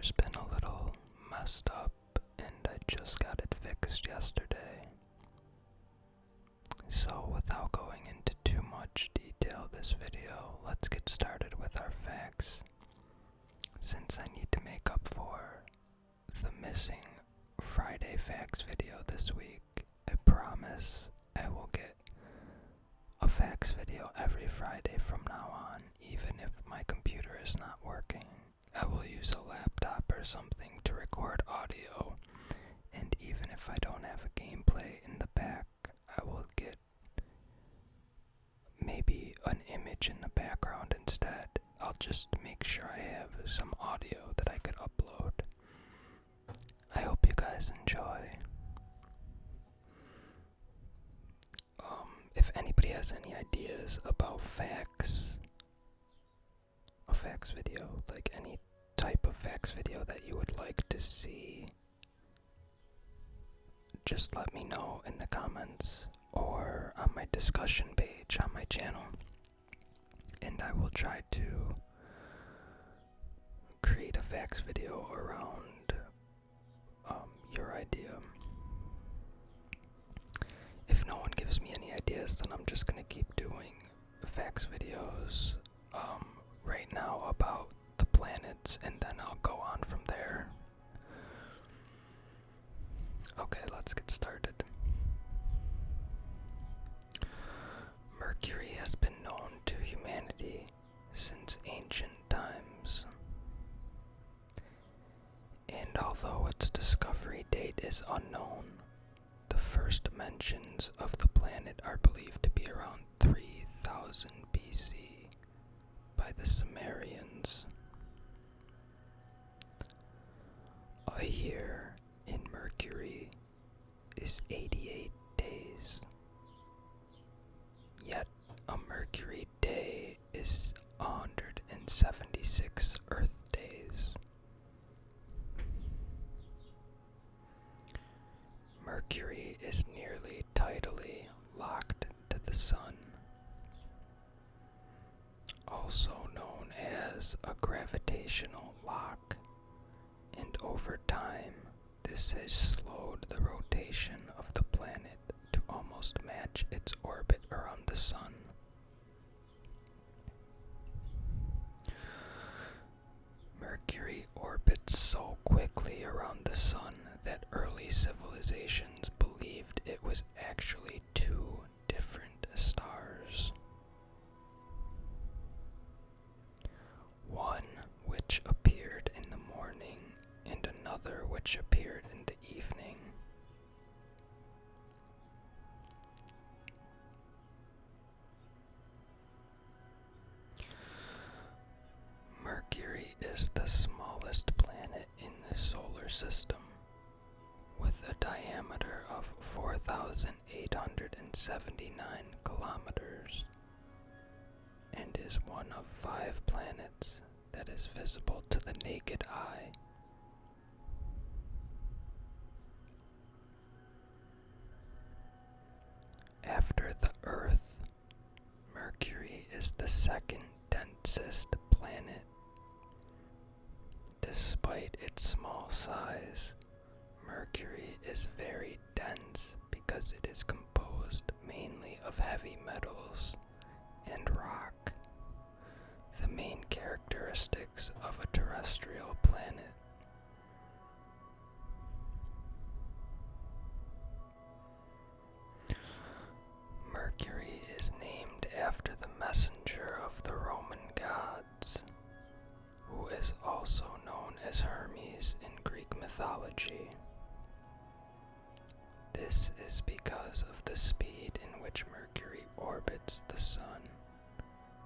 computer's been a little messed up and I just got it fixed yesterday. So without going into too much detail this video, let's get started with our facts. Since I need to make up for the missing Friday facts video this week, I promise I will get a facts video every Friday from now on, even if my computer is not working. I will use a laptop or something to record audio, and even if I don't have a gameplay in the back, I will get maybe an image in the background instead. I'll just make sure I have some audio that I could upload. I hope you guys enjoy. If anybody has any ideas about facts, a facts video, like any type of facts video that you would like to see, just let me know in the comments or on my discussion page on my channel, and I will try to create a facts video around your idea. If no one gives me any ideas, then I'm just gonna keep doing facts videos right now about the planets, and then I'll go on from there. Okay, let's get started. Mercury has been known to humanity since ancient times, and although its discovery date is unknown, the first mentions of the planet are believed to be around 3000 BC by the Sumerians. A year in Mercury is 88 days, yet a Mercury day is 176 Earth days. Mercury is nearly tidally locked to the sun, also known as a gravitational lock, and over time this has slowed the rotation of the planet to almost match its orbit around the sun. Mercury orbits so quickly around the sun that early civilizations believed it was actually two different stars. One which appeared in the morning and another which appeared in the evening. Mercury is the smallest planet in the solar system, with a diameter of 4,879 kilometers, and is one of 5 planets that is visible to the naked eye. After the Earth, Mercury is the second densest planet. Despite its small size, Mercury is very dense because it is composed mainly of heavy metals and rock, the main characteristics of a terrestrial planet. Mercury is named after the messenger of the Roman gods, who is also known as Hermes in Greek mythology. This is because of the speed in which Mercury orbits the sun,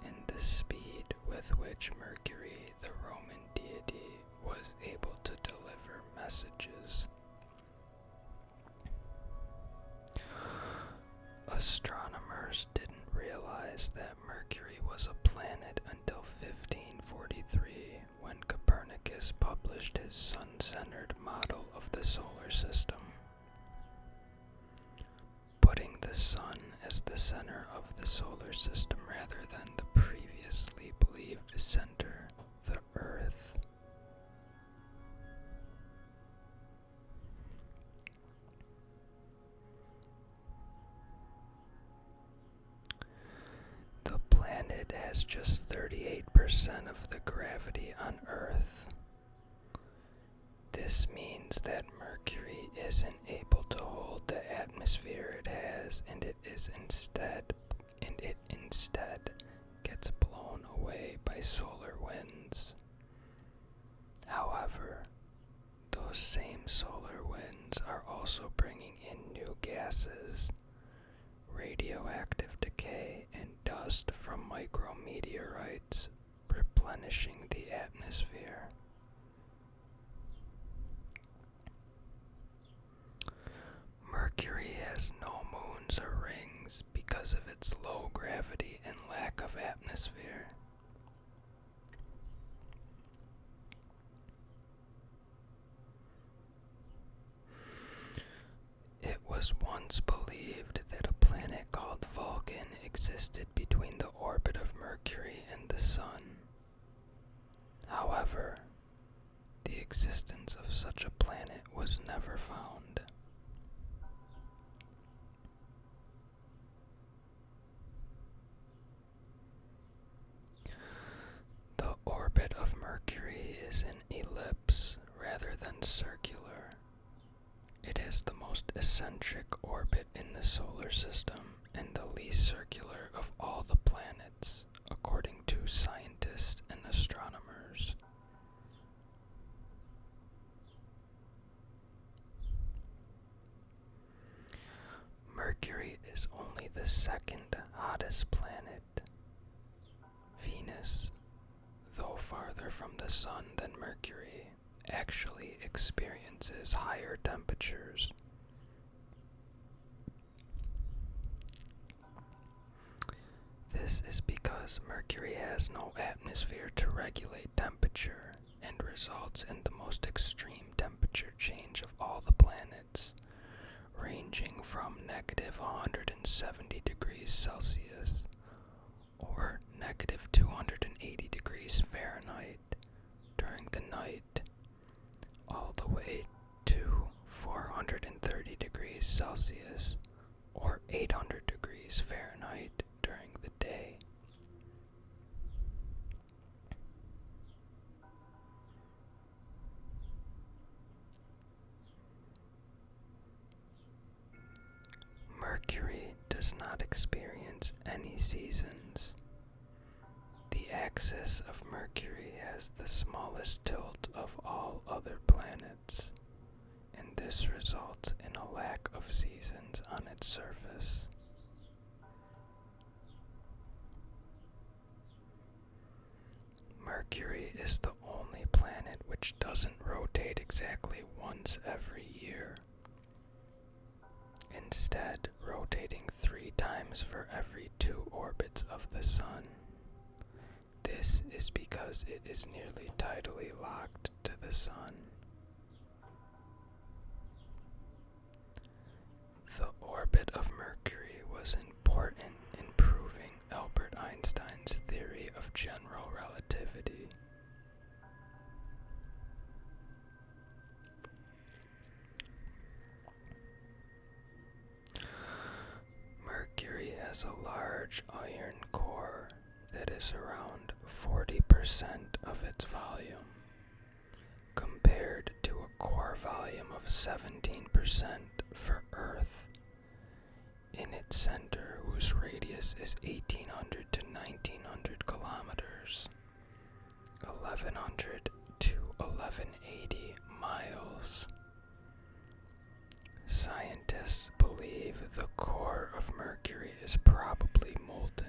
and the speed with which Mercury, the Roman deity, was able to deliver messages. Astronomers didn't realize that Mercury was a planet until 1543, when Copernicus published his sun-centered model of the solar system, putting the sun as the center of the solar system rather than the previously believed center, the Earth. has just 38% of the gravity on Earth. This means that Mercury isn't able to hold the atmosphere it has, and it instead gets blown away by solar winds. However, those same solar winds are also bringing in new gases, radioactive decay, and dust from micrometeorites, replenishing the atmosphere. Mercury has no moons or rings because of its low gravity and lack of atmosphere. It was once believed that a planet called Vulcan existed between the orbit of Mercury and the Sun. However, the existence of such a planet was never found. The orbit of Mercury is an ellipse rather than circular. It has the most eccentric orbit in the solar system and the least circular of all the planets, according to scientists and astronomers. Mercury is only the second hottest planet. Venus, though farther from the Sun than Mercury, actually experiences higher temperatures. This is because Mercury has no atmosphere to regulate temperature and results in the most extreme temperature change of all the planets, ranging from negative 170 degrees Celsius or negative 280 degrees Fahrenheit during the night, all the way to 430 degrees Celsius or 800 degrees Fahrenheit during the day. Mercury does not experience any seasons. The axis of Mercury has the smallest tilt of all other planets, and this results in a lack of seasons on its surface. Mercury is the only planet which doesn't rotate exactly once every year, instead rotating 3 times for every 2 orbits of the Sun. This is because it is nearly tidally locked to the Sun. The orbit of Mercury was important in proving Albert Einstein's theory of general relativity. Mercury has a large iron core that is around 40% of its volume, compared to a core volume of 17% for Earth. In its center, whose radius is 1,800 to 1,900 kilometers, 1,100 to 1,180 miles. Scientists believe the core of Mercury is probably molten.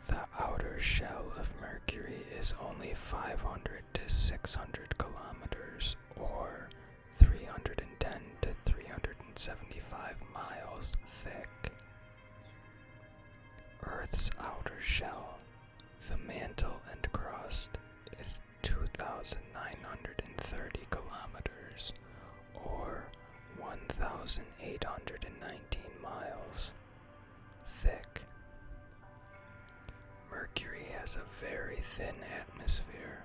The outer shell of Mercury is only 500 to 600 kilometers, or 310 to 375 miles thick. Earth's outer shell, the mantle and crust, is 2,930 kilometers, or 1,819 miles thick. Mercury has a very thin atmosphere,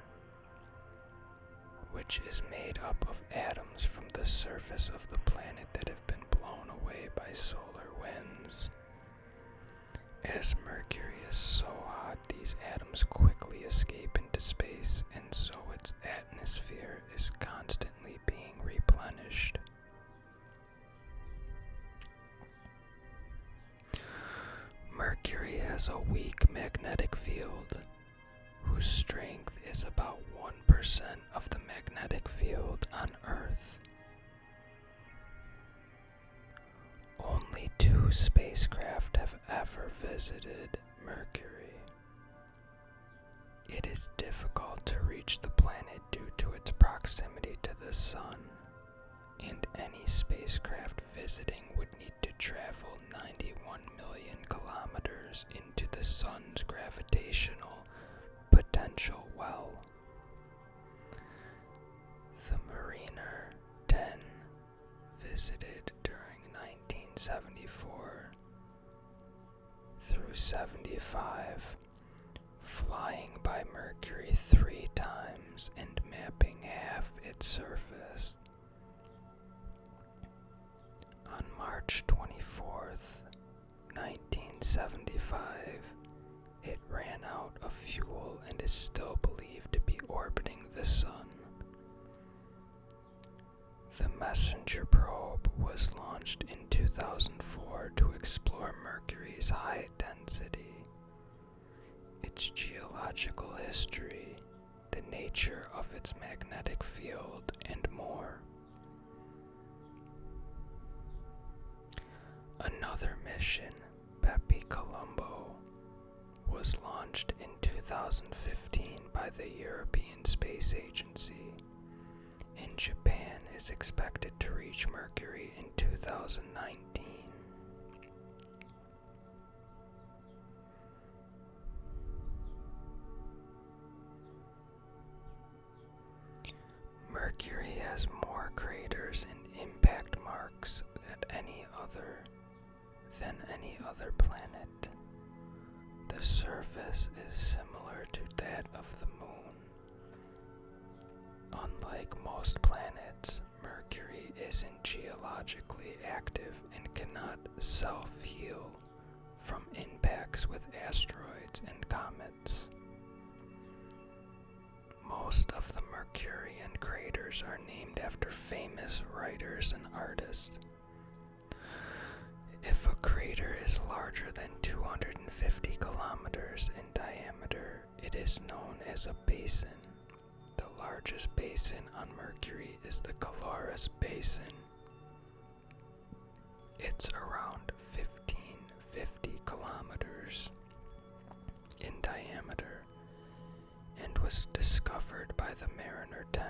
which is made up of atoms from the surface of the planet that have been blown away by solar winds. As Mercury is so hot, these atoms quickly escape into space, and so its atmosphere is constantly being replenished. Mercury has a weak magnetic field, whose strength is about 1% of the magnetic field on Earth. Only 2 spacecraft have ever visited Mercury. It is difficult to reach the planet due to its proximity to the Sun, and any spacecraft visiting would need to travel 91 million kilometers into the Sun's gravitational potential well. The Mariner 10 visited during 1974 through 75, flying by Mercury 3 times and mapping half its surface. On March 24th, 1975, it ran out of fuel and is still believed to be orbiting the Sun. The Messenger probe was launched in 2004 to explore Mercury's high density, its geological history, the nature of its magnetic field, and more. Another mission, Bepi Colombo, was launched in 2015 by the European Space Agency, and Japan is expected to reach Mercury in 2019. Mercury has more craters and impact marks than any other planet. The surface is similar to that of the Moon. Unlike most planets, Mercury isn't geologically active and cannot self-heal from impacts with asteroids and comets. Most of the Mercurian craters are named after famous writers and artists. If a crater is larger than 250 kilometers in diameter, it is known as a basin. The largest basin on Mercury is the Caloris Basin. It's around 1550 kilometers in diameter and was discovered by the Mariner 10.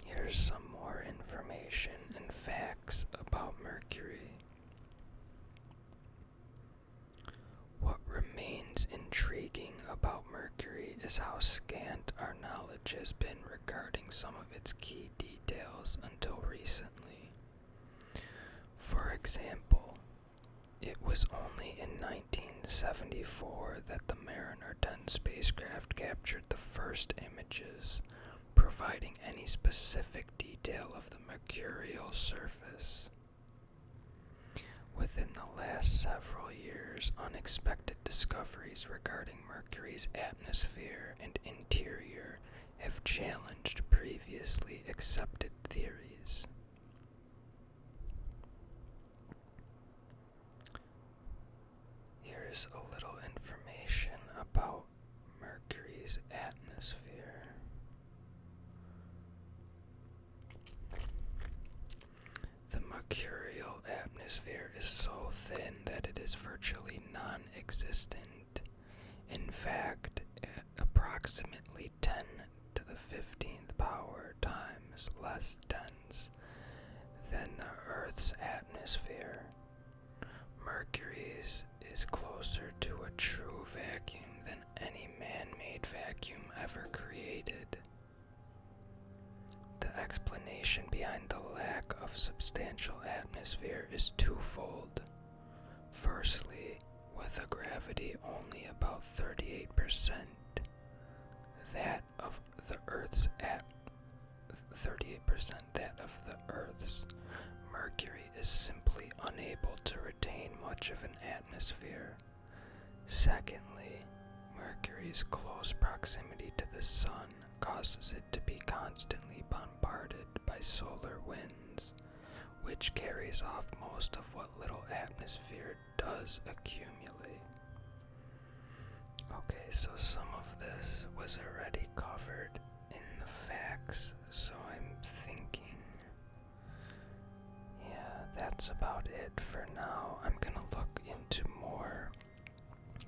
Here's some more information and facts about Mercury. What remains intriguing about Mercury is how scant our knowledge has been regarding some of its key details until recently. For example, it was only in 1974 that the Mariner 10 spacecraft captured the first images, providing any specific detail of the mercurial surface. Within the last several years, unexpected discoveries regarding Mercury's atmosphere and interior have challenged previously accepted theories. Here's a little information about Mercury's atmosphere. The mercurial atmosphere is so thin that it is virtually non-existent. In fact, at approximately 10 to the 15th power times less dense than the Earth's atmosphere, Mercury's is closer to a true vacuum than any man-made vacuum ever created. The explanation behind the lack of substantial atmosphere is twofold. Firstly, with a gravity only about 38% that of the Earth's 38% that of the Earth's. Mercury is simply unable to retain much of an atmosphere. Secondly, Mercury's close proximity to the Sun causes it to be constantly bombarded by solar winds, which carries off most of what little atmosphere does accumulate. Okay, so some of this was already covered in the facts, so I'm thinking, yeah, that's about it for now. I'm gonna look into more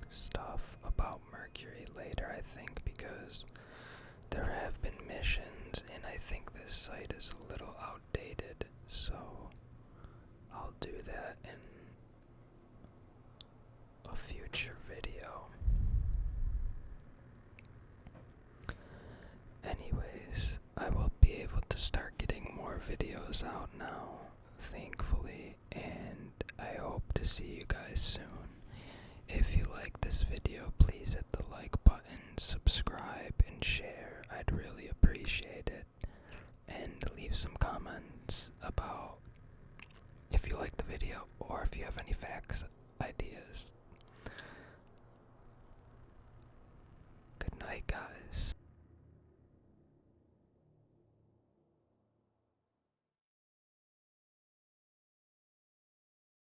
stuff about Mercury later, I think, because there have been missions, and I think this site is a little outdated, so I'll do that in a future video. Anyways, I will be able to start getting more videos out now, thankfully, and I hope to see you guys soon.